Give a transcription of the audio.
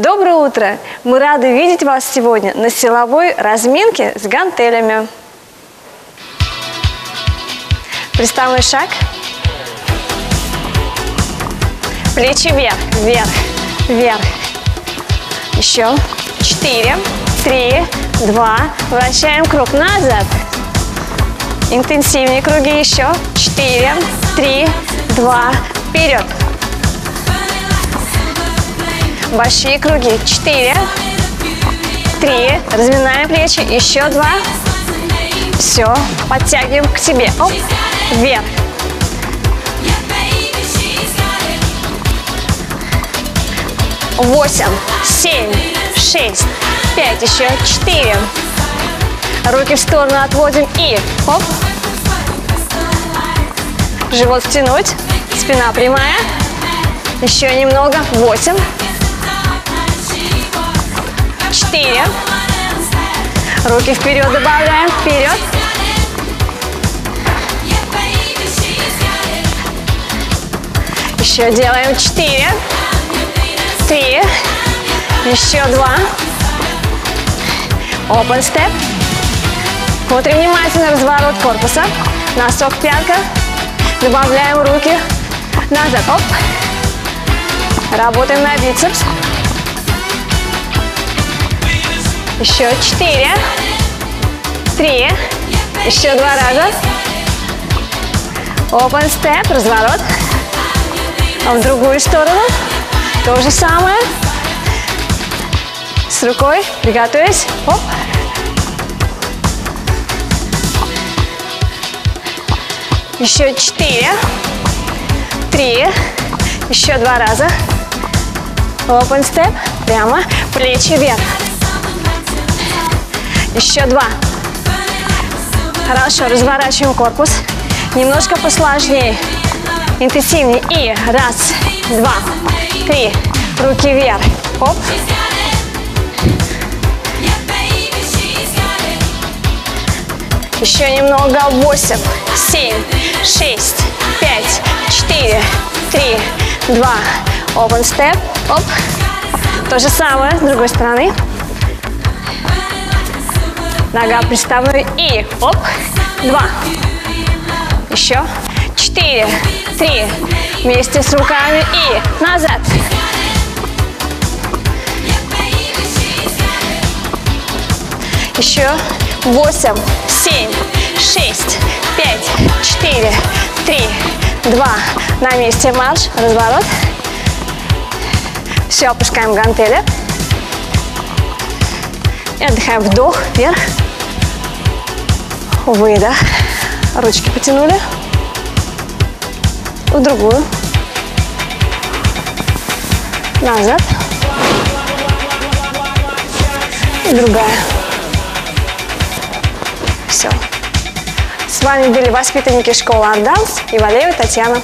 Доброе утро! Мы рады видеть вас сегодня на силовой разминке с гантелями. Приставной шаг. Плечи вверх, вверх, вверх. Еще. 4, 3, 2. Вращаем круг назад. Интенсивнее круги еще. 4, 3, 2. Вперед. Большие круги. 4, 3. Разминаем плечи. Еще 2. Все. Подтягиваем к себе. Оп. Вверх. Восемь, 7, 6, 5. Еще 4. Руки в сторону отводим и оп. Живот втянуть. Спина прямая. Еще немного. 8. 4. Руки вперед добавляем. Вперед. Еще делаем 4. 3. Еще 2. Open step. Смотрим внимательно разворот корпуса. Носок, пятка. Добавляем руки назад. Оп. Работаем на бицепс. Еще 4. 3. Еще 2 раза. Open step. Разворот. В другую сторону. То же самое. С рукой. Приготовились. Оп. Еще 4. 3. Еще 2 раза. Open step. Прямо. Плечи вверх. Еще 2. Хорошо. Разворачиваем корпус. Немножко посложнее. Интенсивнее. И 1, 2, 3. Руки вверх. Оп. Еще немного. 8, 7, 6, 5, 4, 3, 2. Open step. Оп. То же самое с другой стороны. Нога приставной. И оп. 2. Еще. 4, 3. Вместе с руками и назад. Еще 8, 7, 6, 5, 4, 3, 2. На месте марш. Разворот. Все, опускаем гантели. И отдыхаем. Вдох вверх. Выдох. Ручки потянули. В другую. Назад. И другая. Все. С вами были воспитанники школы Арт Данс и Валеева Татьяна.